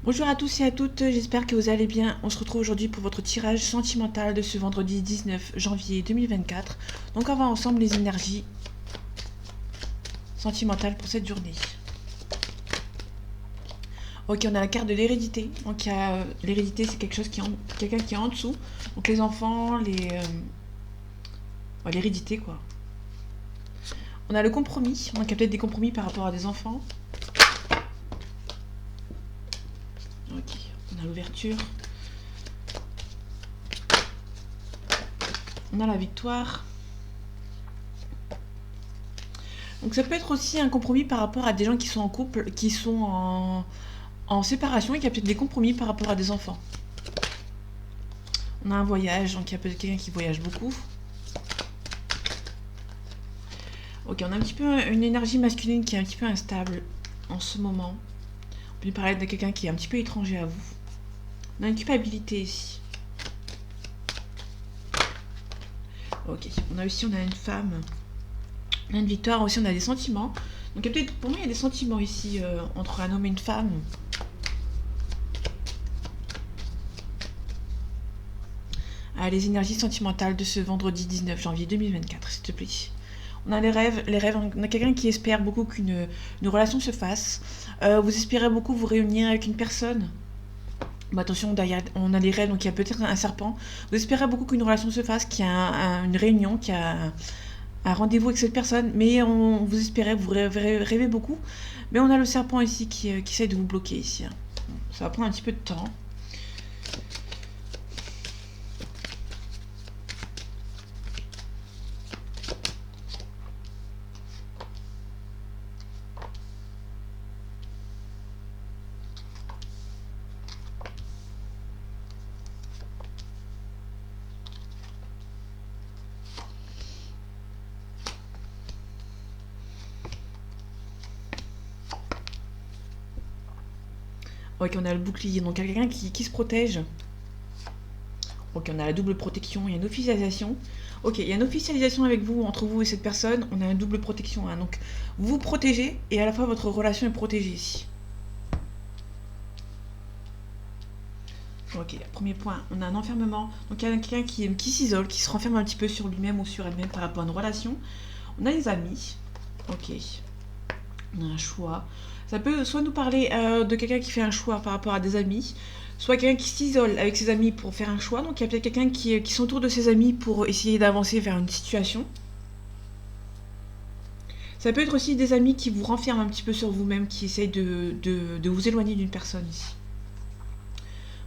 Bonjour à tous et à toutes, j'espère que vous allez bien. On se retrouve aujourd'hui pour votre tirage sentimental de ce vendredi 19 janvier 2024. Donc on va voir ensemble les énergies sentimentales pour cette journée. Ok, on a la carte de l'hérédité. Donc l'hérédité, c'est quelque chose quelqu'un qui est en dessous. Donc les enfants, l'hérédité quoi. On a le compromis. Donc il y a peut-être des compromis par rapport à des enfants. Ok, on a l'ouverture. On a la victoire. Donc ça peut être aussi un compromis par rapport à des gens qui sont en couple, qui sont en séparation et qui a peut-être des compromis par rapport à des enfants. On a un voyage, donc il y a peut-être quelqu'un qui voyage beaucoup. Ok, on a un petit peu une énergie masculine qui est un petit peu instable en ce moment. On peut parler de quelqu'un qui est un petit peu étranger à vous. On a une culpabilité ici. Ok, on a une femme. On a une victoire aussi, on a des sentiments. Donc peut-être, pour moi, il y a des sentiments ici entre un homme et une femme. Les énergies sentimentales de ce vendredi 19 janvier 2024, s'il te plaît. On a les rêves, on a quelqu'un qui espère beaucoup qu'une relation se fasse. Vous espérez beaucoup vous réunir avec une personne. Bon, attention, derrière, on a les rêves, donc il y a peut-être un serpent. Vous espérez beaucoup qu'une relation se fasse, qu'il y a une réunion, qu'il y a un rendez-vous avec cette personne, mais vous espérez, vous rêvez beaucoup. Mais on a le serpent ici qui essaie de vous bloquer ici. Ça va prendre un petit peu de temps. Ok, on a le bouclier, donc il y a quelqu'un qui se protège. Ok, on a la double protection, il y a une officialisation. Ok, il y a une officialisation avec vous, entre vous et cette personne. On a une double protection, hein. Donc vous vous protégez et à la fois votre relation est protégée ici. Ok, premier point, on a un enfermement. Donc il y a quelqu'un qui s'isole, qui se renferme un petit peu sur lui-même ou sur elle-même par rapport à une relation. On a des amis. Ok, on a un choix. Ça peut soit nous parler de quelqu'un qui fait un choix par rapport à des amis, soit quelqu'un qui s'isole avec ses amis pour faire un choix. Donc il y a peut-être quelqu'un qui s'entoure de ses amis pour essayer d'avancer vers une situation. Ça peut être aussi des amis qui vous renferment un petit peu sur vous-même, qui essayent de vous éloigner d'une personne ici.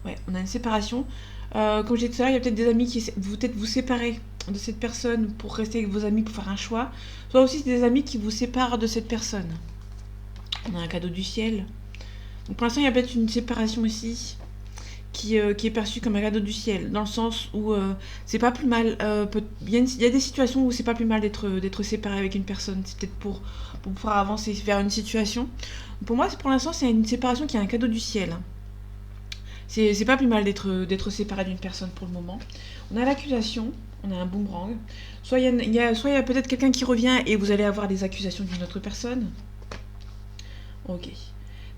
Ouais, on a une séparation. Comme j'ai dit tout à l'heure, il y a peut-être des amis qui essaient peut-être vous séparer de cette personne pour rester avec vos amis pour faire un choix. Soit aussi des amis qui vous séparent de cette personne. On a un cadeau du ciel. Donc pour l'instant, il y a peut-être une séparation ici qui est perçue comme un cadeau du ciel, dans le sens où c'est pas plus mal. Il y a des situations où c'est pas plus mal d'être séparé avec une personne. C'est peut-être pour pouvoir avancer vers une situation. Pour moi, pour l'instant, c'est une séparation qui est un cadeau du ciel. C'est pas plus mal d'être séparé d'une personne pour le moment. On a l'accusation, on a un boomerang. Soit il y a peut-être quelqu'un qui revient et vous allez avoir des accusations d'une autre personne. Ok.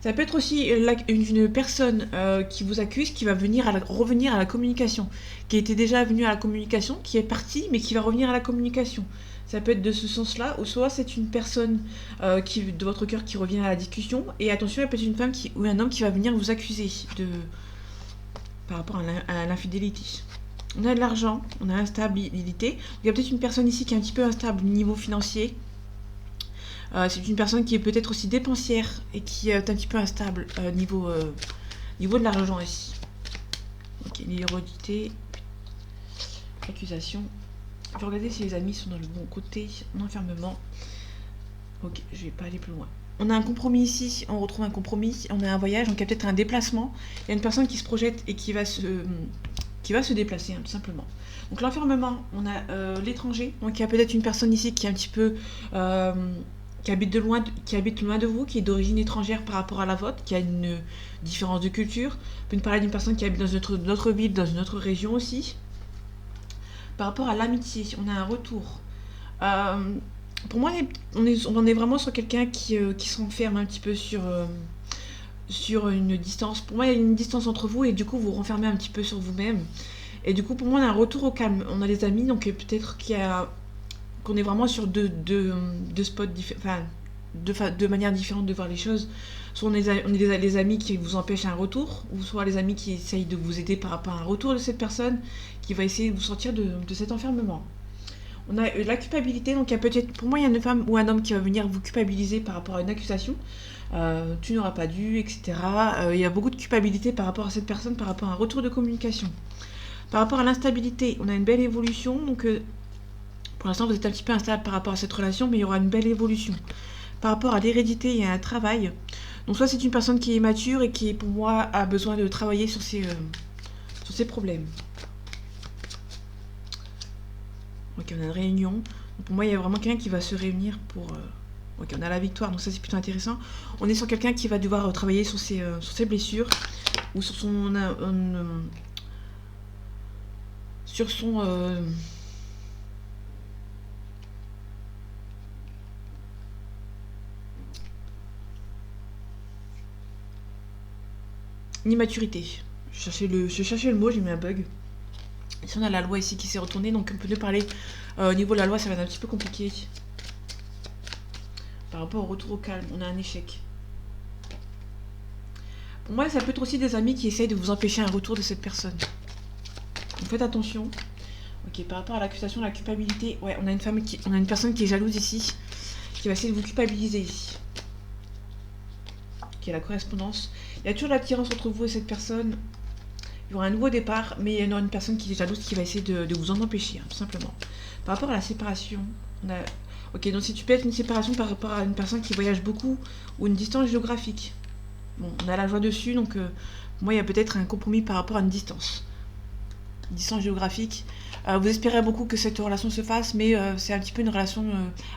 Ça peut être aussi une personne qui vous accuse, qui va revenir à la communication, qui était déjà venue à la communication, qui est partie, mais qui va revenir à la communication. Ça peut être de ce sens-là, ou soit c'est une personne de votre cœur qui revient à la discussion, et attention, il y a peut-être une femme ou un homme qui va venir vous accuser par rapport à l'infidélité. On a de l'argent, on a l'instabilité. Il y a peut-être une personne ici qui est un petit peu instable au niveau financier. C'est une personne qui est peut-être aussi dépensière et qui est un petit peu instable niveau de l'argent ici. Ok, l'hérédité, accusation. Je vais regarder si les amis sont dans le bon côté. En enfermement. Ok, je vais pas aller plus loin. On a un compromis ici, on retrouve un compromis. On a un voyage, donc il y a peut-être un déplacement. Il y a une personne qui se projette et qui va se déplacer, hein, tout simplement. Donc l'enfermement, on a l'étranger. Donc il y a peut-être une personne ici qui est un petit peu qui habite loin de vous, qui est d'origine étrangère par rapport à la vôtre, qui a une différence de culture. On peut nous parler d'une personne qui habite dans notre ville, dans une autre région aussi. Par rapport à l'amitié, on a un retour. Pour moi, on est vraiment sur quelqu'un qui s'enferme un petit peu sur une distance. Pour moi, il y a une distance entre vous et du coup, vous renfermez un petit peu sur vous-même. Et du coup, pour moi, on a un retour au calme. On a des amis, donc peut-être qu'on est vraiment sur deux spots différents, enfin, deux manières différentes de voir les choses. Soit on est les amis qui vous empêchent un retour, ou soit les amis qui essayent de vous aider par rapport à un retour de cette personne qui va essayer de vous sortir de cet enfermement. On a la culpabilité, donc il y a peut-être, pour moi, il y a une femme ou un homme qui va venir vous culpabiliser par rapport à une accusation. Tu n'auras pas dû, etc. Il y a beaucoup de culpabilité par rapport à cette personne, par rapport à un retour de communication. Par rapport à l'instabilité, on a une belle évolution, donc pour l'instant vous êtes un petit peu instable par rapport à cette relation, mais il y aura une belle évolution. Par rapport à l'hérédité, il y a un travail. Donc soit c'est une personne qui est mature et qui, pour moi, a besoin de travailler sur ses problèmes. Ok, on a une réunion. Donc pour moi, il y a vraiment quelqu'un qui va se réunir pour... Ok, on a la victoire, donc ça c'est plutôt intéressant. On est sur quelqu'un qui va devoir travailler sur ses blessures ou sur son... sur son... immaturité. Je cherchais le mot, j'ai mis un bug. Ici on a la loi ici qui s'est retournée, donc on peut nous parler au niveau de la loi, ça va être un petit peu compliqué. Par rapport au retour au calme, on a un échec. Pour moi, ça peut être aussi des amis qui essayent de vous empêcher un retour de cette personne. Donc faites attention. Ok, par rapport à l'accusation, la culpabilité, ouais, on a une personne qui est jalouse ici, qui va essayer de vous culpabiliser ici. Qui est la correspondance. Il y a toujours l'attirance entre vous et cette personne. Il y aura un nouveau départ, mais il y aura une personne qui est jalouse qui va essayer de vous en empêcher, hein, tout simplement. Par rapport à la séparation, on a... Ok, donc si tu peux être une séparation par rapport à une personne qui voyage beaucoup ou une distance géographique. Bon, on a la joie dessus, donc moi il y a peut-être un compromis par rapport à une distance. Distance géographique. Vous espérez beaucoup que cette relation se fasse, mais c'est un petit peu une relation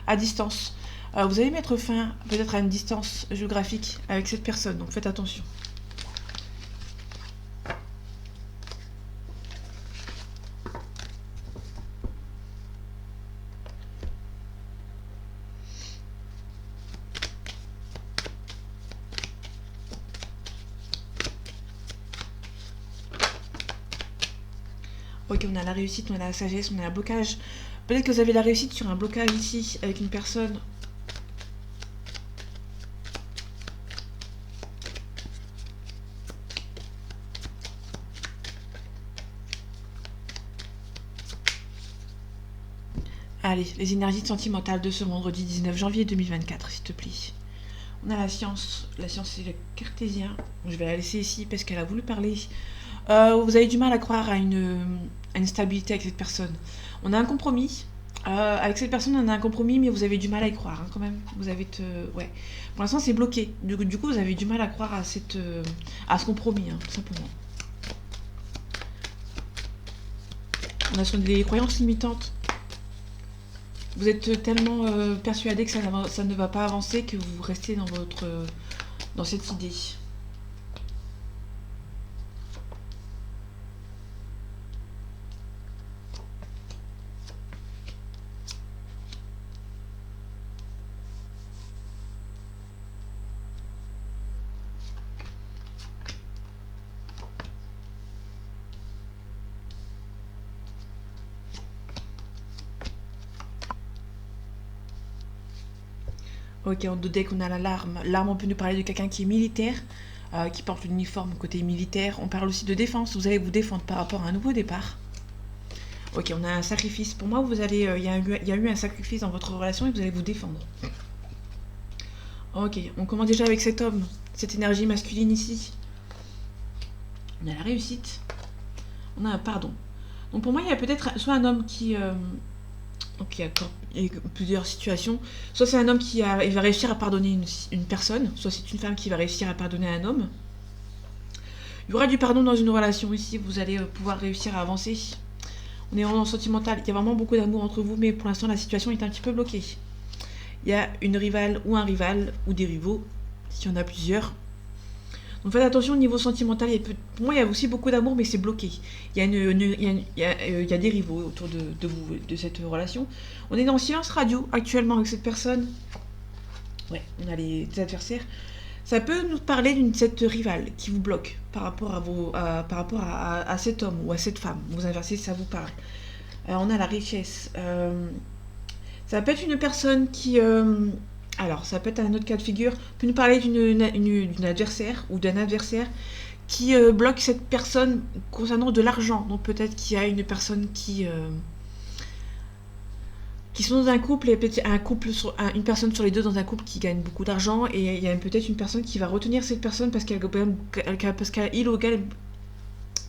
à distance. Vous allez mettre fin peut-être à une distance géographique avec cette personne, donc faites attention. Ok, on a la réussite, on a la sagesse, on a un blocage. Peut-être que vous avez la réussite sur un blocage ici avec une personne. Allez, les énergies sentimentales de ce vendredi 19 janvier 2024, s'il te plaît. On a la science c'est le cartésien. Je vais la laisser ici parce qu'elle a voulu parler. Vous avez du mal à croire à une stabilité avec cette personne. On a un compromis. Avec cette personne, on a un compromis, mais vous avez du mal à y croire, hein, quand même. Vous avez... ouais. Pour l'instant, c'est bloqué. Du coup, vous avez du mal à croire à ce compromis, hein, tout simplement. On a sur des croyances limitantes. Vous êtes tellement persuadé que ça ne va pas avancer que vous restez dans cette idée. Ok, en deux decks, on a la larme. L'arme, on peut nous parler de quelqu'un qui est militaire, qui porte l'uniforme côté militaire. On parle aussi de défense. Vous allez vous défendre par rapport à un nouveau départ. Ok, on a un sacrifice. Pour moi, il y a eu un sacrifice dans votre relation et vous allez vous défendre. Ok, on commence déjà avec cet homme, cette énergie masculine ici. On a la réussite. On a un pardon. Donc pour moi, il y a peut-être soit un homme qui... donc il y a plusieurs situations. Soit c'est un homme il va réussir à pardonner une personne, soit c'est une femme qui va réussir à pardonner un homme. Il y aura du pardon dans une relation ici, vous allez pouvoir réussir à avancer. On est vraiment sentimental, il y a vraiment beaucoup d'amour entre vous, mais pour l'instant la situation est un petit peu bloquée. Il y a une rivale ou un rival, ou des rivaux, s'il y en a plusieurs. Donc faites attention au niveau sentimental, pour moi il y a aussi beaucoup d'amour, mais c'est bloqué. Il y a des rivaux autour de vous, de cette relation. On est dans le silence radio actuellement avec cette personne. Ouais, on a des adversaires. Ça peut nous parler d'une cette rivale qui vous bloque par rapport à cet homme ou à cette femme. Vous inversez, ça vous parle. On a la richesse. Ça peut être une personne qui... alors, ça peut être un autre cas de figure. Peut nous parler d'une adversaire ou d'un adversaire qui bloque cette personne concernant de l'argent. Donc peut-être qu'il y a une personne qui sont dans un couple, et peut-être une personne sur les deux dans un couple qui gagne beaucoup d'argent, et il y a peut-être une personne qui va retenir cette personne parce qu'il ou elle...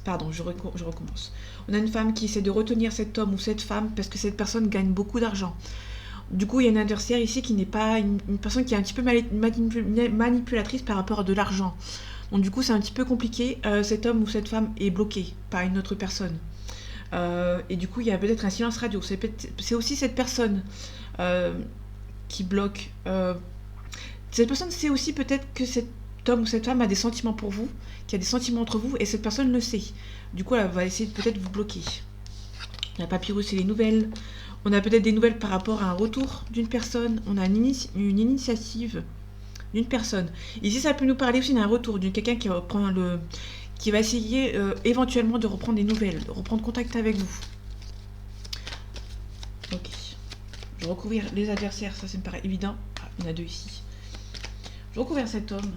Pardon, je recommence. On a une femme qui essaie de retenir cet homme ou cette femme parce que cette personne gagne beaucoup d'argent. Du coup, il y a un adversaire ici qui n'est pas une personne qui est un petit peu manipulatrice par rapport à de l'argent. Donc du coup, c'est un petit peu compliqué. Cet homme ou cette femme est bloqué par une autre personne. Et du coup, il y a peut-être un silence radio. C'est aussi cette personne qui bloque. Cette personne sait aussi peut-être que cet homme ou cette femme a des sentiments pour vous, qu'il y a des sentiments entre vous, et cette personne le sait. Du coup, elle va essayer de peut-être vous bloquer. La papyrus et les nouvelles. On a peut-être des nouvelles par rapport à un retour d'une personne. On a une initiative d'une personne. Ici, ça peut nous parler aussi d'un retour, d'une quelqu'un qui va essayer éventuellement de reprendre des nouvelles, de reprendre contact avec vous. Ok. Je vais recouvrir les adversaires, ça me paraît évident. Ah, il y en a deux ici. Je vais recouvrir cet homme.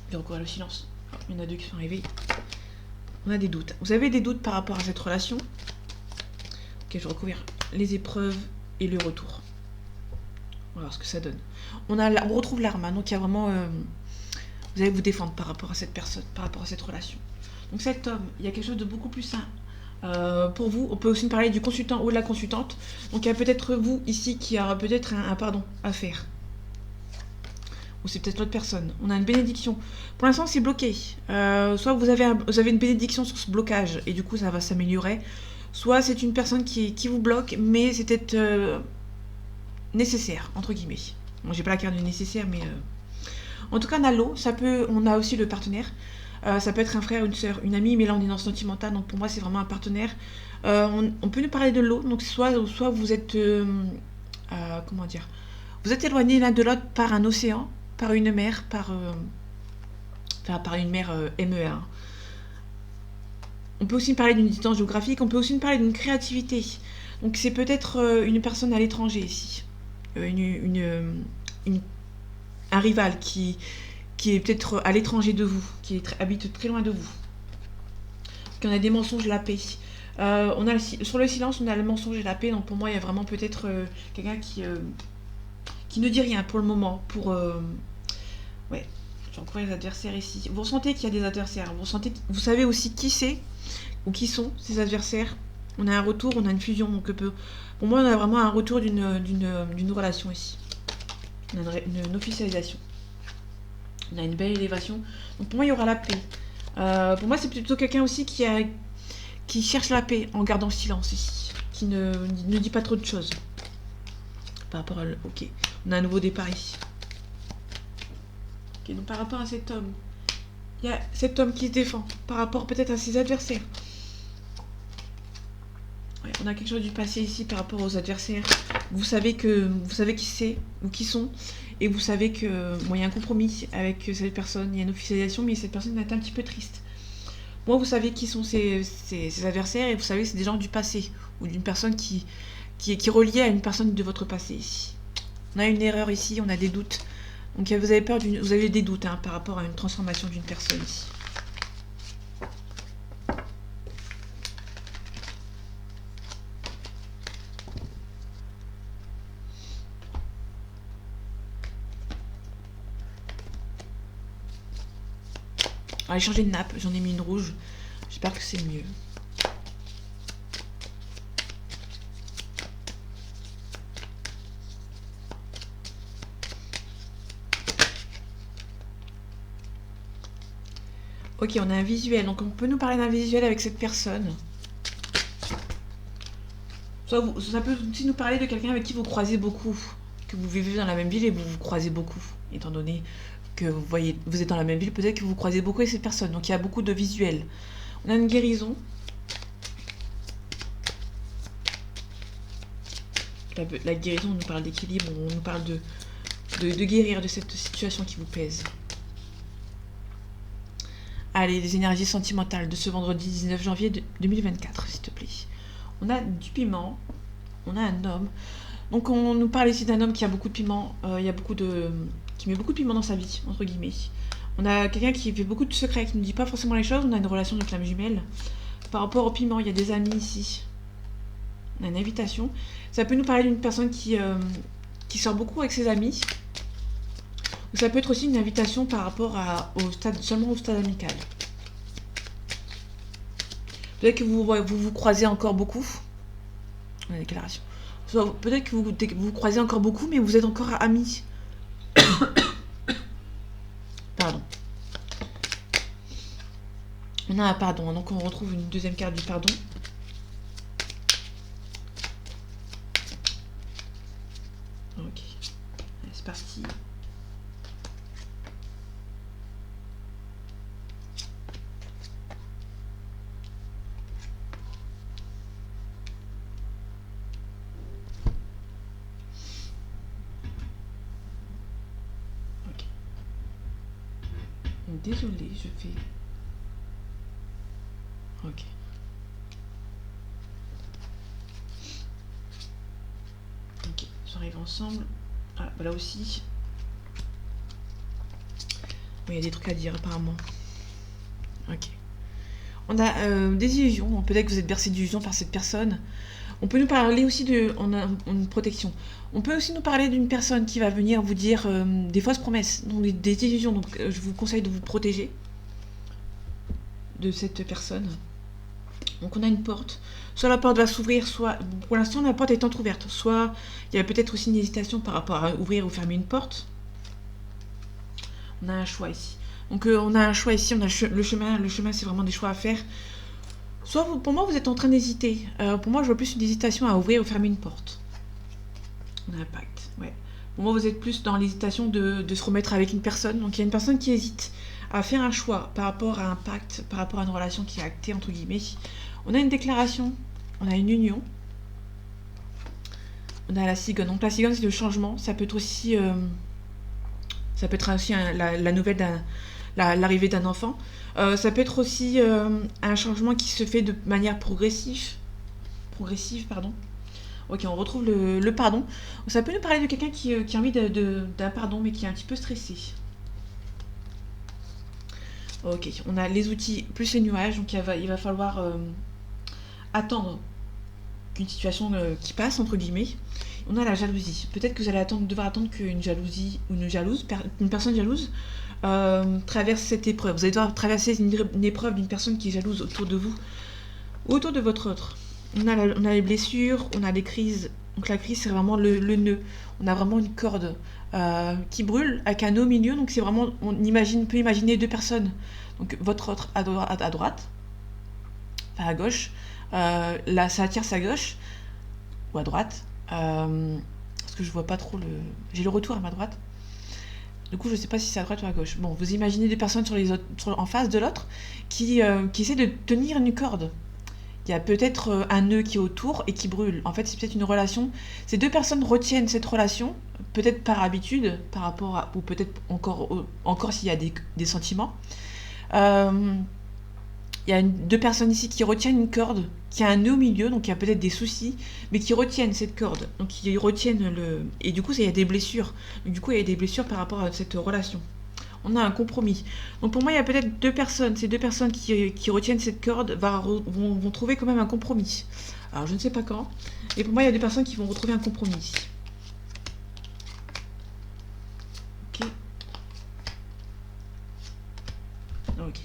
Je vais recouvrir le silence. Ah, il y en a deux qui sont arrivés. On a des doutes. Vous avez des doutes par rapport à cette relation. Ok, je vais recouvrir les épreuves et le retour. On va voir ce que ça donne. On retrouve l'arme, donc il y a vraiment... vous allez vous défendre par rapport à cette personne, par rapport à cette relation. Donc cet homme, il y a quelque chose de beaucoup plus sain pour vous. On peut aussi parler du consultant ou de la consultante. Donc il y a peut-être vous ici qui aura peut-être un pardon à faire. Ou c'est peut-être l'autre personne. On a une bénédiction. Pour l'instant, c'est bloqué. Soit vous avez une bénédiction sur ce blocage et du coup, ça va s'améliorer. Soit c'est une personne qui vous bloque, mais c'est peut-être nécessaire, entre guillemets. Bon, j'ai pas la carte du nécessaire, mais... En tout cas, on a l'eau. On a aussi le partenaire. Ça peut être un frère, une soeur, une amie, mais là, on est dans le sentimental. Donc, pour moi, c'est vraiment un partenaire. On peut nous parler de l'eau. Donc, soit vous êtes... comment dire, vous êtes éloignés l'un de l'autre par un océan, par une mer, par une mer MER. On peut aussi parler d'une distance géographique, on peut aussi parler d'une créativité. Donc c'est peut-être une personne à l'étranger ici. Un rival qui est peut-être à l'étranger de vous, qui habite très loin de vous. Donc on a des mensonges, la paix. Sur le silence, on a le mensonge et la paix. Donc pour moi, il y a vraiment peut-être quelqu'un qui ne dit rien pour le moment. Ouais, j'ai encore les adversaires ici. Vous ressentez qu'il y a des adversaires. Vous savez aussi qui c'est ou qui sont ces adversaires. On a un retour, on a une fusion. Donc pour moi, on a vraiment un retour d'une relation ici. On a une officialisation. On a une belle élévation. Donc pour moi, il y aura la paix. Pour moi, c'est plutôt quelqu'un aussi qui cherche la paix en gardant le silence ici. Qui ne dit pas trop de choses. Par rapport à... Ok. On a un nouveau départ ici. Ok, donc par rapport à cet homme, il y a cet homme qui se défend par rapport peut-être à ses adversaires. Ouais, on a quelque chose du passé ici par rapport aux adversaires. Vous savez qui c'est ou qui sont, et vous savez que il y a un compromis avec cette personne, il y a une officialisation, mais cette personne est un petit peu triste. Moi, vous savez qui sont ces adversaires, et vous savez que c'est des gens du passé ou d'une personne qui est reliée à une personne de votre passé ici. On a une erreur ici, on a des doutes. Donc vous avez des doutes par rapport à une transformation d'une personne ici. Alors, j'ai changé de nappe, j'en ai mis une rouge. J'espère que c'est mieux. Ok, on a un visuel. Donc, on peut nous parler d'un visuel avec cette personne. Ça peut aussi nous parler de quelqu'un avec qui vous croisez beaucoup. Que vous vivez dans la même ville et vous vous croisez beaucoup. Étant donné que vous êtes dans la même ville, peut-être que vous croisez beaucoup avec cette personne. Donc, il y a beaucoup de visuels. On a une guérison. La guérison, on nous parle d'équilibre. On nous parle de guérir de cette situation qui vous pèse. Allez, les énergies sentimentales de ce vendredi 19 janvier 2024, s'il te plaît. On a du piment, on a un homme. Donc on nous parle ici d'un homme qui a beaucoup de piment, qui met beaucoup de piment dans sa vie, entre guillemets. On a quelqu'un qui fait beaucoup de secrets, qui ne dit pas forcément les choses. On a une relation de flamme jumelle. Par rapport au piment, il y a des amis ici. On a une invitation. Ça peut nous parler d'une personne qui sort beaucoup avec ses amis. Ou ça peut être aussi une invitation par rapport seulement au stade amical. Peut-être que vous croisez encore beaucoup. On a une déclaration. Peut-être que vous croisez encore beaucoup, mais vous êtes encore amis. Pardon. On a un pardon, donc on retrouve une deuxième carte du pardon. Ok. Allez, c'est parti. Ok. Désolée, je fais... Ok. Ok, j'arrive ensemble. Ah, bah là aussi. Bon, il y a des trucs à dire apparemment. Ok. On a des illusions. Peut-être que vous êtes bercé d'illusions par cette personne. On peut nous parler aussi on a une protection. On peut aussi nous parler d'une personne qui va venir vous dire des fausses promesses, donc des illusions. Donc je vous conseille de vous protéger de cette personne. Donc on a une porte. Soit la porte va s'ouvrir, soit... Pour l'instant, la porte est entrouverte. Soit il y a peut-être aussi une hésitation par rapport à ouvrir ou fermer une porte. On a un choix ici. Donc on a un choix ici, on a le chemin. Le chemin, c'est vraiment des choix à faire. Soit pour moi, vous êtes en train d'hésiter. Pour moi, je vois plus une hésitation à ouvrir ou fermer une porte. On a un pacte, ouais. Pour moi, vous êtes plus dans l'hésitation de se remettre avec une personne. Donc il y a une personne qui hésite à faire un choix par rapport à un pacte, par rapport à une relation qui est actée, entre guillemets. On a une déclaration, on a une union. On a la cigogne. Donc la cigogne, c'est le changement. Ça peut être aussi, la nouvelle l'arrivée d'un enfant. Ça peut être aussi un changement qui se fait de manière progressive, pardon. Ok, on retrouve le pardon. Ça peut nous parler de quelqu'un qui a envie d'un pardon, mais qui est un petit peu stressé. Ok, on a les outils plus les nuages, donc il va falloir attendre qu'une situation qui passe, entre guillemets. On a la jalousie. Peut-être que vous allez devoir attendre qu'une une personne jalouse traverse cette épreuve. Vous allez devoir traverser une épreuve d'une personne qui est jalouse autour de vous, ou autour de votre autre. On a les blessures, on a les crises. Donc la crise, c'est vraiment le nœud. On a vraiment une corde qui brûle avec un nœud au milieu. Donc c'est vraiment, on peut imaginer deux personnes. Donc votre autre à droite, enfin à gauche. Là, ça tierce à gauche ou à droite. Parce que je vois pas trop j'ai le retour à ma droite. Du coup, je sais pas si c'est à droite ou à gauche. Bon, vous imaginez des personnes en face de l'autre qui essaient de tenir une corde. Il y a peut-être un nœud qui est autour et qui brûle. En fait, c'est peut-être une relation. Ces deux personnes retiennent cette relation, peut-être par habitude, par rapport à, ou peut-être encore s'il y a des sentiments. Il y a deux personnes ici qui retiennent une corde, qui a un nœud au milieu, donc il y a peut-être des soucis, mais qui retiennent cette corde. Donc ils retiennent et du coup, il y a des blessures. Donc, du coup, il y a des blessures par rapport à cette relation. On a un compromis. Donc pour moi, il y a peut-être deux personnes. Ces deux personnes qui retiennent cette corde vont trouver quand même un compromis. Alors je ne sais pas quand. Et pour moi, il y a deux personnes qui vont retrouver un compromis. Ok. Ok.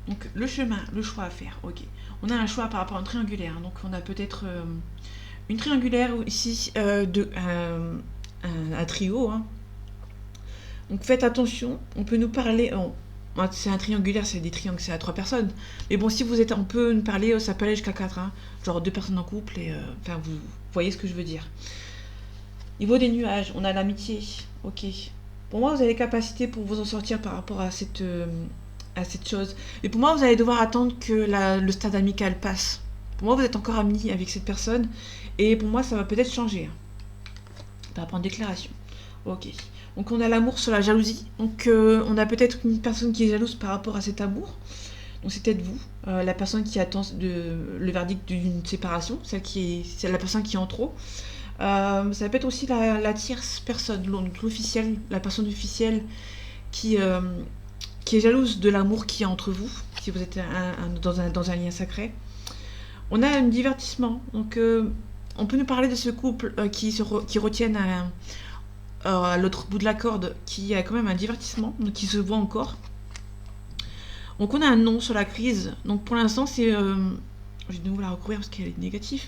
Donc le chemin, le choix à faire. Ok. On a un choix par rapport à un triangulaire. Donc on a peut-être une triangulaire ici un trio. Hein. Donc faites attention, on peut nous parler, c'est un triangulaire, c'est des triangles, c'est à 3 personnes. Mais bon, si vous êtes, on peut nous parler, ça peut aller jusqu'à 4, hein, genre 2 personnes en couple, et enfin vous voyez ce que je veux dire. Niveau des nuages, on a l'amitié, ok. Pour moi, vous avez les capacités pour vous en sortir par rapport à cette chose. Mais pour moi, vous allez devoir attendre que le stade amical passe. Pour moi, vous êtes encore amis avec cette personne, et pour moi, ça va peut-être changer. Hein, par rapport à une déclaration. Ok. Donc on a l'amour sur la jalousie. Donc on a peut-être une personne qui est jalouse par rapport à cet amour. Donc c'est peut-être vous, la personne qui attend le verdict d'une séparation, c'est la personne qui est en trop. Ça peut être aussi la tierce personne, l'officiel, la personne officielle qui, euh, qui est jalouse de l'amour qu'il y a entre vous, si vous êtes dans un lien sacré. On a un divertissement, donc on peut nous parler de ce couple qui retiennent à l'autre bout de la corde, qui a quand même un divertissement, donc qui se voit encore. Donc on a un non sur la crise. Donc pour l'instant, c'est... je vais de nouveau la recouvrir parce qu'elle est négative.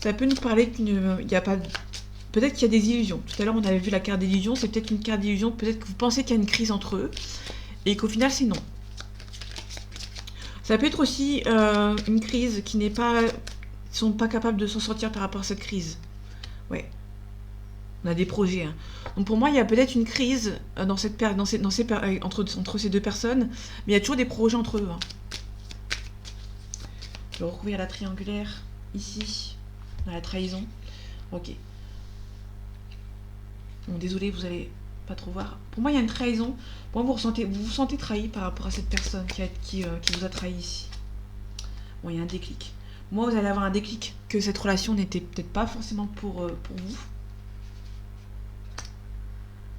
Ça peut nous parler qu'il n'y a pas... Peut-être qu'il y a des illusions. Tout à l'heure, on avait vu la carte d'illusion. C'est peut-être une carte d'illusion. Peut-être que vous pensez qu'il y a une crise entre eux. Et qu'au final, c'est non. Ça peut être aussi une crise qui n'est pas... Ils sont pas capables de s'en sortir par rapport à cette crise. Ouais. On a des projets. Hein. Donc pour moi, il y a peut-être une crise entre ces deux personnes, mais il y a toujours des projets entre eux. Hein. Je vais recouvrir la triangulaire ici, dans la trahison. Ok. Bon, désolé, vous allez pas trop voir. Pour moi, il y a une trahison. Pour moi, vous vous sentez trahi par rapport à cette personne qui vous a trahi ici. Bon, il y a un déclic. Moi, vous allez avoir un déclic que cette relation n'était peut-être pas forcément pour vous.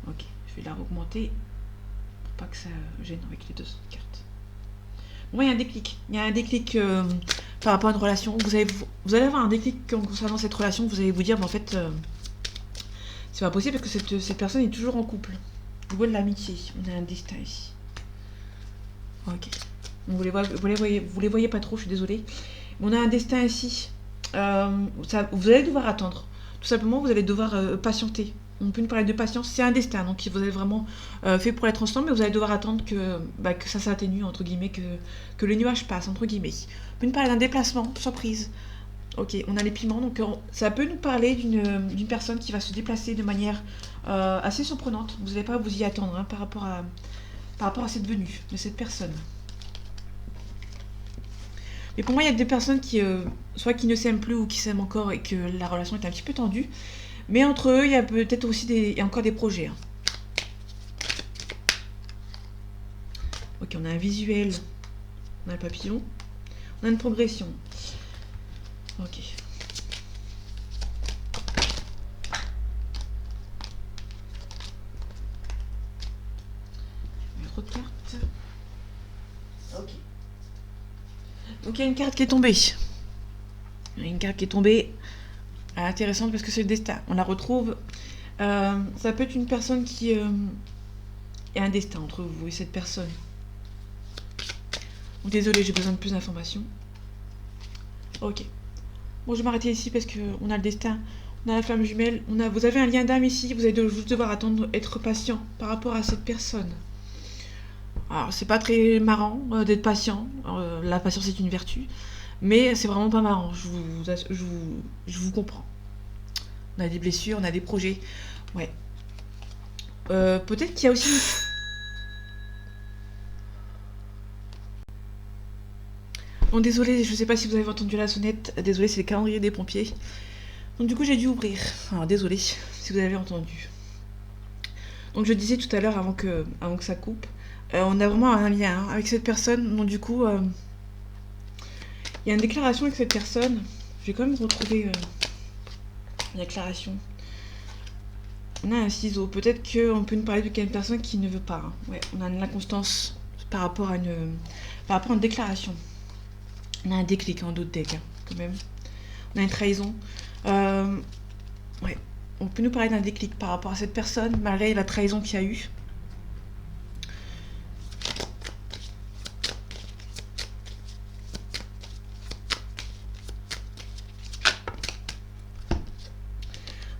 Ok, je vais la augmenter pour pas que ça gêne avec les deux cartes. Bon, il y a un déclic. Il y a un déclic par rapport à une relation. Vous allez avoir un déclic concernant cette relation. Vous allez vous dire, en fait, c'est pas possible parce que cette personne est toujours en couple. Vous voyez de l'amitié. On a un destin ici. Ok. Vous les voyez pas trop, je suis désolée. On a un destin ici. Vous allez devoir attendre. Tout simplement, vous allez devoir patienter. On peut nous parler de patience, c'est un destin, donc vous êtes vraiment fait pour être ensemble, mais vous allez devoir attendre que ça s'atténue, entre guillemets, que le nuage passe, entre guillemets. On peut nous parler d'un déplacement, surprise. Ok, on a les piments, donc ça peut nous parler d'une personne qui va se déplacer de manière assez surprenante. Vous n'allez pas vous y attendre hein, par rapport à cette venue de cette personne. Mais pour moi, il y a des personnes soit qui ne s'aiment plus ou qui s'aiment encore et que la relation est un petit peu tendue. Mais entre eux, il y a peut-être aussi encore des projets. Hein. Ok, on a un visuel. On a un papillon. On a une progression. Ok. Une autre carte. Ok. Donc il y a une carte qui est tombée. Il y a une carte qui est tombée. Intéressante parce que c'est le destin. On la retrouve. Ça peut être une personne qui a un destin entre vous et cette personne. Donc, désolée, j'ai besoin de plus d'informations. Ok. Bon, je vais m'arrêter ici parce qu'on a le destin. On a la flamme jumelle. Vous avez un lien d'âme ici. Vous allez juste devoir attendre, être patient par rapport à cette personne. Alors, c'est pas très marrant d'être patient. La patience est une vertu. Mais c'est vraiment pas marrant, je vous comprends. On a des blessures, on a des projets. Ouais. Peut-être qu'il y a aussi... Bon, désolé, je sais pas si vous avez entendu la sonnette. Désolé, c'est le calendrier des pompiers. Donc du coup, j'ai dû ouvrir. Alors, désolé si vous avez entendu. Donc je disais tout à l'heure, avant que ça coupe, on a vraiment un lien hein, avec cette personne. Donc du coup... il y a une déclaration avec cette personne. Je vais quand même retrouver la déclaration. On a un ciseau. Peut-être qu'on peut nous parler de quelqu'une personne qui ne veut pas. Hein. Ouais, on a une inconstance par rapport à une déclaration. On a un déclic en d'autres decks, hein, quand même. On a une trahison. Ouais. On peut nous parler d'un déclic par rapport à cette personne, malgré la trahison qu'il y a eu.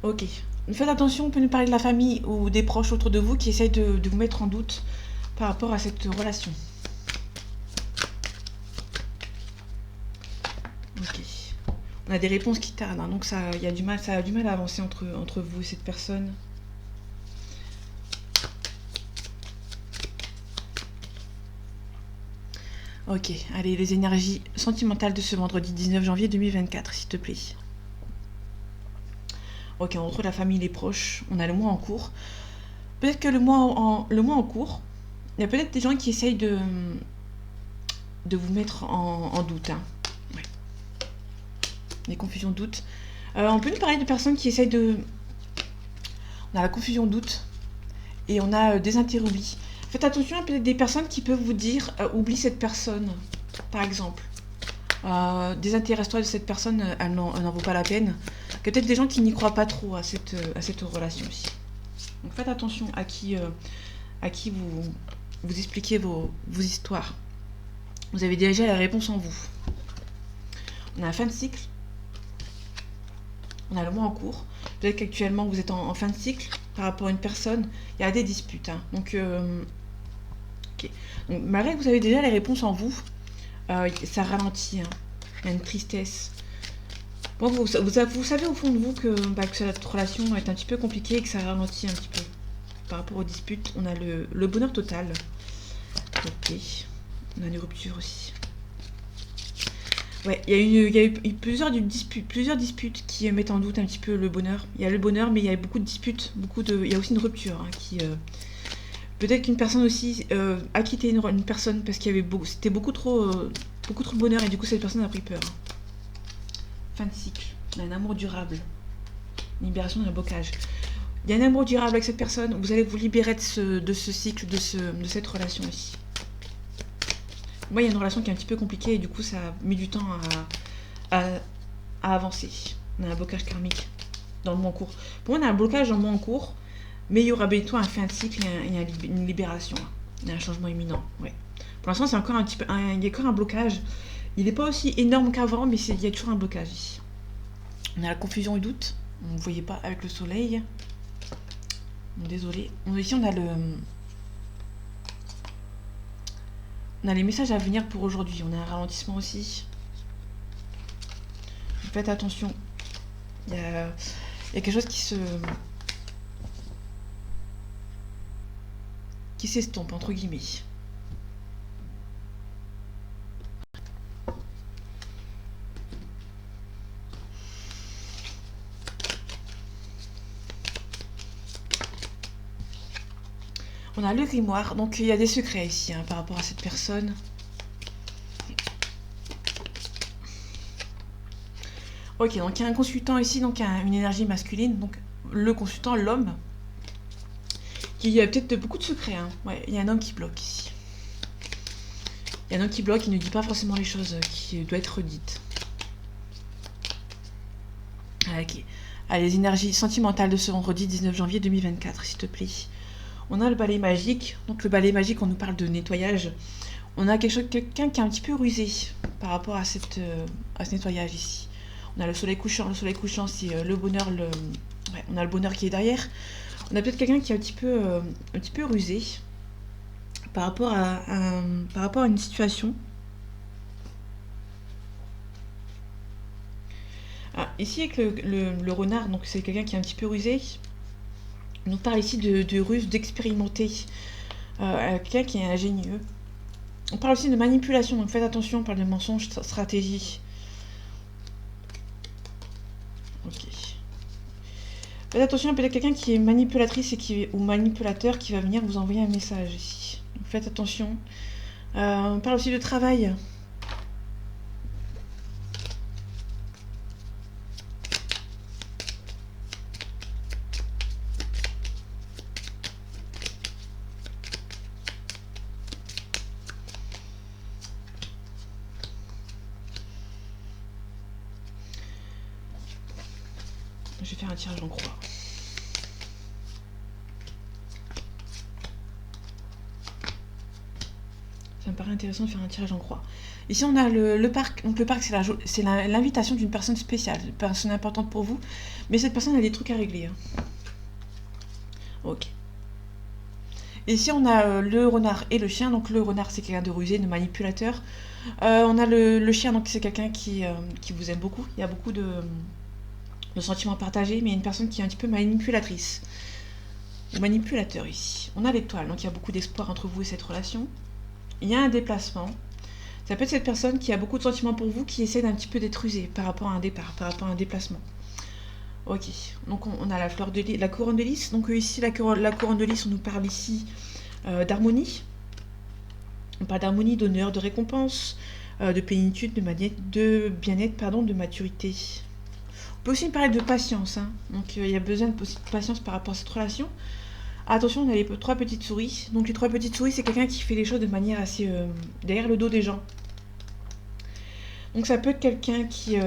Ok. Faites attention, on peut nous parler de la famille ou des proches autour de vous qui essayent de vous mettre en doute par rapport à cette relation. Ok. On a des réponses qui tardent, hein, donc ça a du mal à avancer entre vous et cette personne. Ok, allez, les énergies sentimentales de ce vendredi 19 janvier 2024, s'il te plaît. Ok, on retrouve la famille, les proches, on a le mois en cours. Peut-être que le mois en cours, il y a peut-être des gens qui essayent de vous mettre en doute, hein. Ouais. Des confusions, doutes. On peut nous parler de personnes qui essayent de... On a la confusion, doute, et on a des interrobis. Faites attention à peut-être des personnes qui peuvent vous dire oublie cette personne, par exemple. Désintéresse-toi de cette personne, elle n'en vaut pas la peine. Il y a peut-être des gens qui n'y croient pas trop à cette relation aussi. Donc faites attention à qui vous expliquez vos histoires. Vous avez déjà la réponse en vous. On a la fin de cycle. On a le mois en cours. Peut-être qu'actuellement vous êtes en fin de cycle par rapport à une personne. Il y a des disputes, hein. Donc, okay. Donc malgré que vous avez déjà les réponses en vous, ça ralentit, hein. Il y a une tristesse. Bon, vous savez au fond de vous que cette relation est un petit peu compliquée et que ça ralentit un petit peu. Par rapport aux disputes, on a le bonheur total. Ok. On a des ruptures aussi. Ouais, il y a eu plusieurs disputes qui mettent en doute un petit peu le bonheur. Il y a le bonheur, mais il y a beaucoup de disputes, il y a aussi une rupture, hein, qui... peut-être qu'une personne aussi a quitté une personne parce qu'il y avait c'était beaucoup trop de bonheur et du coup cette personne a pris peur. Fin de cycle. On a un amour durable. Libération d'un blocage. Il y a un amour durable avec cette personne. Vous allez vous libérer de ce cycle, de cette relation aussi. Moi, il y a une relation qui est un petit peu compliquée et du coup, ça a mis du temps à avancer. On a un blocage karmique dans le mois en cours. Pour moi, on a un blocage dans le mois en cours, mais il y aura bientôt un fin de cycle et une libération. Il y a un changement imminent. Ouais. Pour l'instant, c'est encore un petit peu, il y a encore un blocage. Il n'est pas aussi énorme qu'avant, mais il y a toujours un blocage ici. On a la confusion et doute. On ne voyait pas avec le soleil. Désolé. Ici, on a les messages à venir pour aujourd'hui. On a un ralentissement aussi. Faites attention. Il y a quelque chose qui s'estompe, entre guillemets. On a le grimoire, donc il y a des secrets ici, hein, par rapport à cette personne. Ok, donc il y a un consultant ici, donc une énergie masculine, donc le consultant, l'homme, qui a peut-être beaucoup de secrets, hein. Ouais, il y a un homme qui bloque ici. Il y a un homme qui bloque, il ne dit pas forcément les choses qui doivent être dites. Ok. Allez, les énergies sentimentales de ce vendredi 19 janvier 2024, s'il te plaît. On a le balai magique. Donc le balai magique, on nous parle de nettoyage. On a quelqu'un qui est un petit peu rusé par rapport à ce nettoyage ici. On a le soleil couchant. Le soleil couchant, c'est le bonheur. Ouais, on a le bonheur qui est derrière. On a peut-être quelqu'un qui est un petit peu rusé par rapport à une situation. Ah, ici, avec le renard, donc c'est quelqu'un qui est un petit peu rusé. On nous parle ici de ruse, d'expérimenter. Quelqu'un qui est ingénieux. On parle aussi de manipulation, donc faites attention, on parle de mensonge, stratégie. Ok. Faites attention, peut-être quelqu'un qui est manipulatrice ou manipulateur qui va venir vous envoyer un message ici. Donc faites attention. On parle aussi de travail. Je vais faire un tirage en croix. Ça me paraît intéressant de faire un tirage en croix. Ici, on a le parc. Donc, le parc, c'est l'invitation d'une personne spéciale, une personne importante pour vous. Mais cette personne a des trucs à régler, hein. Ok. Ici, on a le renard et le chien. Donc, le renard, c'est quelqu'un de rusé, de manipulateur. On a le chien, donc c'est quelqu'un qui vous aime beaucoup. Il y a beaucoup de sentiments partagés, mais il y a une personne qui est un petit peu manipulatrice. Ou manipulateur ici. On a l'étoile, donc il y a beaucoup d'espoir entre vous et cette relation. Il y a un déplacement. Ça peut être cette personne qui a beaucoup de sentiments pour vous, qui essaie d'un petit peu d'être usée par rapport à un départ, par rapport à un déplacement. Ok, donc on a la fleur de lys, la couronne de lys. Donc ici, la couronne de lys, on nous parle ici d'harmonie. On parle d'harmonie, d'honneur, de récompense, de plénitude, de bien-être, pardon, de maturité. On peut aussi parler de patience, hein. Donc il y a besoin de patience par rapport à cette relation. Attention, on a les trois petites souris. Donc les trois petites souris, c'est quelqu'un qui fait les choses de manière assez derrière le dos des gens. Donc ça peut être quelqu'un qui...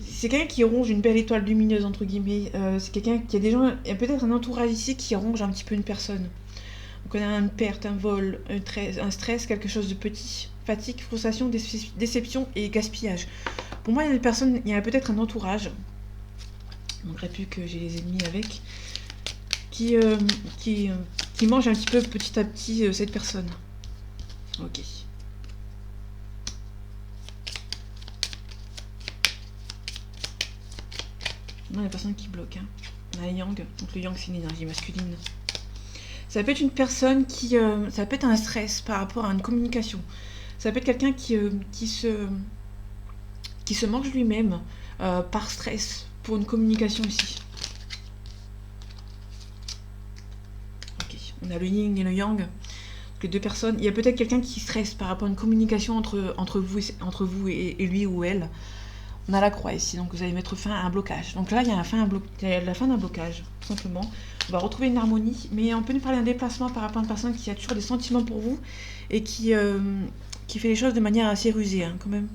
c'est quelqu'un qui ronge une belle étoile lumineuse, entre guillemets. C'est quelqu'un qui a des gens... Il y a peut-être un entourage ici qui ronge un petit peu une personne. Donc on a une perte, un vol, un stress, quelque chose de petit. Fatigue, frustration, déception et gaspillage. Pour moi, il y a des personnes... Il y a peut-être un entourage. Il ne manquerait plus que j'ai les ennemis avec. Qui mange un petit peu petit à petit cette personne. Ok. Non, il y a personne qui bloque. Hein. On a un yang, donc le yang c'est une énergie masculine. Ça peut être une personne qui... ça peut être un stress par rapport à une communication. Ça peut être quelqu'un qui se mange lui-même par stress pour une communication ici. Ok, on a le yin et le yang. Donc les deux personnes. Il y a peut-être quelqu'un qui stresse par rapport à une communication entre vous et lui ou elle. On a la croix ici, donc vous allez mettre fin à un blocage. Donc là, il y a la fin d'un blocage, tout simplement. On va retrouver une harmonie, mais on peut nous parler d'un déplacement par rapport à une personne qui a toujours des sentiments pour vous et qui fait les choses de manière assez rusée, hein, quand même.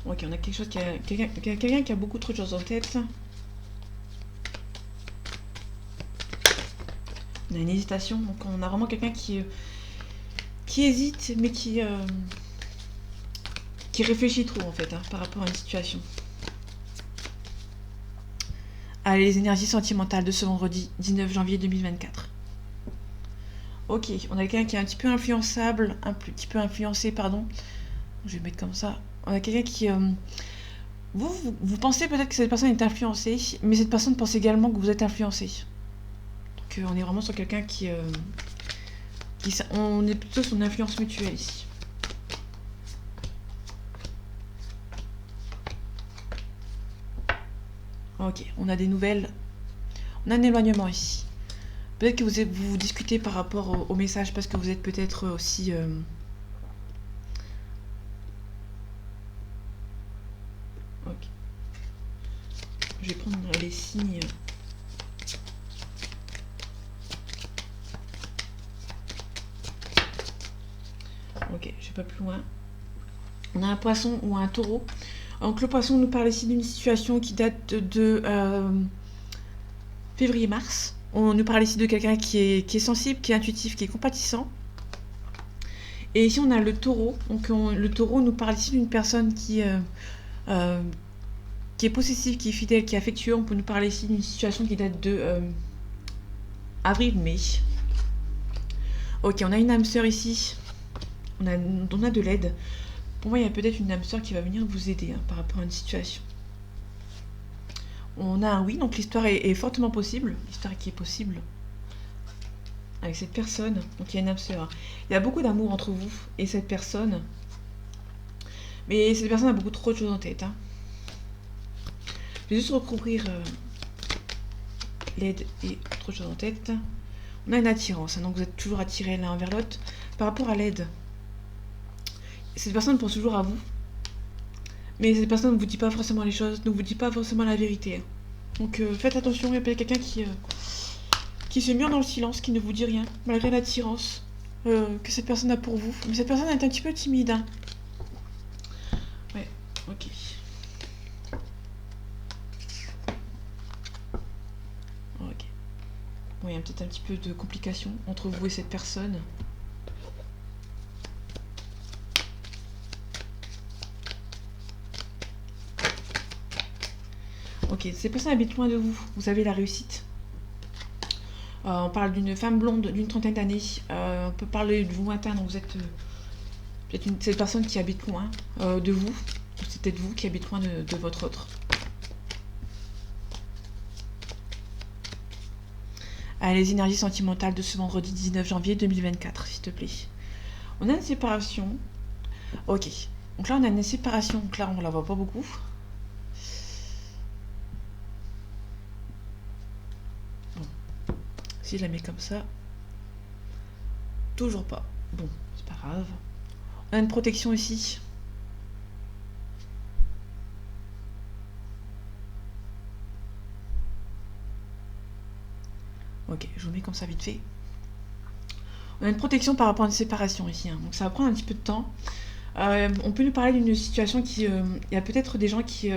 Ok, on a quelque chose quelqu'un qui a beaucoup trop de choses en tête. On a une hésitation, donc on a vraiment quelqu'un qui hésite, mais qui réfléchit trop en fait, hein, par rapport à une situation. Allez, les énergies sentimentales de ce vendredi 19 janvier 2024. Ok, on a quelqu'un qui est un petit peu influençable, un petit peu influencé, pardon. Je vais mettre comme ça. On a quelqu'un qui... vous pensez peut-être que cette personne est influencée, mais cette personne pense également que vous êtes influencé. Donc on est vraiment sur quelqu'un qui on est plutôt sur une influence mutuelle ici. Ok, on a des nouvelles. On a un éloignement ici. Peut-être que vous discutez par rapport au message parce que vous êtes peut-être aussi... Ok. Je vais prendre les signes. Ok, je vais pas plus loin. On a un poisson ou un taureau. Donc le poisson nous parle ici d'une situation qui date de février-mars. On nous parle ici de quelqu'un qui est sensible, qui est intuitif, qui est compatissant. Et ici on a le taureau. Donc le taureau nous parle ici d'une personne qui est possessive, qui est fidèle, qui est affectueux. On peut nous parler ici d'une situation qui date de avril-mai. Ok, on a une âme sœur ici. On a de l'aide. Pour moi, il y a peut-être une âme sœur qui va venir vous aider, hein, par rapport à une situation. On a un oui, donc l'histoire est fortement possible. L'histoire qui est possible avec cette personne. Donc il y a une âme sœur. Il y a beaucoup d'amour entre vous et cette personne. Mais cette personne a beaucoup trop de choses en tête. Hein. Je vais juste recouvrir l'aide et trop de choses en tête. On a une attirance, hein, donc vous êtes toujours attirés l'un vers l'autre. Par rapport à l'aide, cette personne pense toujours à vous. Mais cette personne ne vous dit pas forcément les choses, ne vous dit pas forcément la vérité. Donc faites attention, il y a peut-être quelqu'un qui se mure dans le silence, qui ne vous dit rien, malgré l'attirance que cette personne a pour vous. Mais cette personne est un petit peu timide. Hein. Ouais, ok. Ok. Bon, il y a peut-être un petit peu de complication entre vous et cette personne. Ok, ces personnes habitent loin de vous. Vous avez la réussite. On parle d'une femme blonde d'une trentaine d'années. On peut parler de vous lointain, donc vous êtes peut-être cette personne qui habite loin de vous. C'est peut-être vous qui habite loin de votre autre. les énergies sentimentales de ce vendredi 19 janvier 2024, s'il te plaît. On a une séparation. Ok. Donc là, on a une séparation. Donc là, on la voit pas beaucoup. Bon. Si je la mets comme ça. Toujours pas. Bon, c'est pas grave. On a une protection ici. Ok, je vous mets comme ça vite fait. On a une protection par rapport à une séparation ici, hein. Donc ça va prendre un petit peu de temps. On peut nous parler d'une situation qui... Il y a peut-être des gens qui...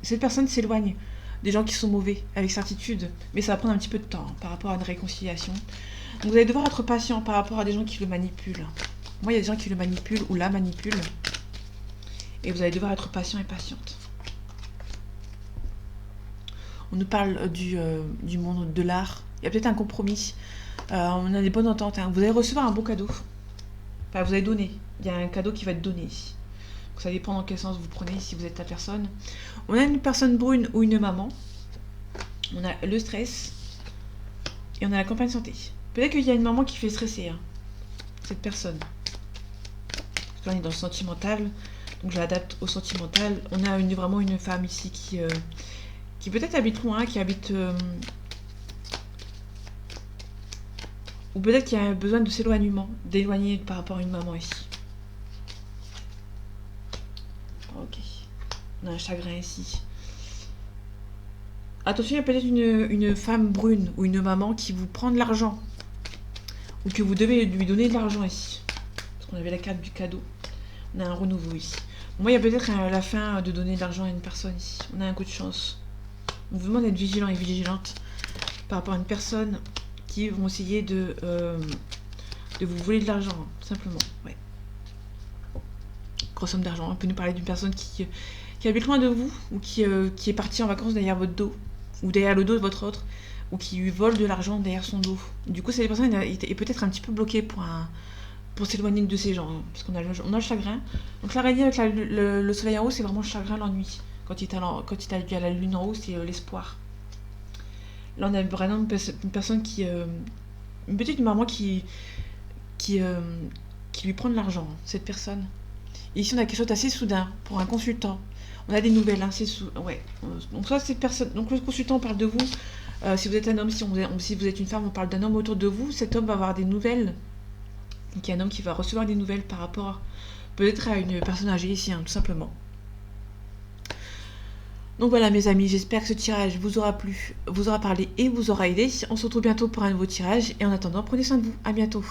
cette personne s'éloigne. Des gens qui sont mauvais, avec certitude. Mais ça va prendre un petit peu de temps, hein, par rapport à une réconciliation. Donc vous allez devoir être patient par rapport à des gens qui le manipulent. Moi, il y a des gens qui le manipulent ou la manipulent. Et vous allez devoir être patient et patiente. On nous parle du monde de l'art. Il y a peut-être un compromis. On a des bonnes ententes, hein. Vous allez recevoir un beau cadeau. Enfin, vous allez donner. Il y a un cadeau qui va être donné ici. Donc, ça dépend dans quel sens vous prenez, si vous êtes la personne. On a une personne brune ou une maman. On a le stress. Et on a la campagne santé. Peut-être qu'il y a une maman qui fait stresser, hein, cette personne. Parce que là, on est dans le sentimental. Donc je l'adapte au sentimental. On a vraiment une femme ici qui peut-être habite loin, qui habite... ou peut-être qu'il y a besoin de s'éloignement, d'éloigner par rapport à une maman ici. Ok. On a un chagrin ici. Attention, il y a peut-être une femme brune ou une maman qui vous prend de l'argent. Ou que vous devez lui donner de l'argent ici. Parce qu'on avait la carte du cadeau. On a un renouveau ici. Moi, il y a peut-être la fin de donner de l'argent à une personne ici. On a un coup de chance. On vous demande d'être vigilant et vigilante par rapport à une personne qui vont essayer de vous voler de l'argent, hein, tout simplement. Ouais. Grosse somme d'argent. On peut nous parler d'une personne qui habite loin de vous ou qui est partie en vacances derrière votre dos ou derrière le dos de votre autre ou qui lui vole de l'argent derrière son dos. Du coup, cette personne est peut-être un petit peu bloquée pour s'éloigner de ces gens, hein, parce qu'on a le chagrin. Donc l'araignée avec le soleil en haut, c'est vraiment le chagrin, l'ennui. Quand il y a la lune en haut, c'est l'espoir. Là, on a vraiment une personne qui... une petite maman qui lui prend de l'argent, hein, cette personne. Et ici, on a quelque chose d'assez soudain pour un consultant. On a des nouvelles, hein, ouais. Donc soit cette personne... Donc le consultant parle de vous. Si vous êtes un homme, si vous êtes une femme, on parle d'un homme autour de vous. Cet homme va avoir des nouvelles. Donc il y a un homme qui va recevoir des nouvelles par rapport peut-être à une personne âgée ici, hein, tout simplement. Donc voilà mes amis, j'espère que ce tirage vous aura plu, vous aura parlé et vous aura aidé. On se retrouve bientôt pour un nouveau tirage et en attendant, prenez soin de vous. À bientôt.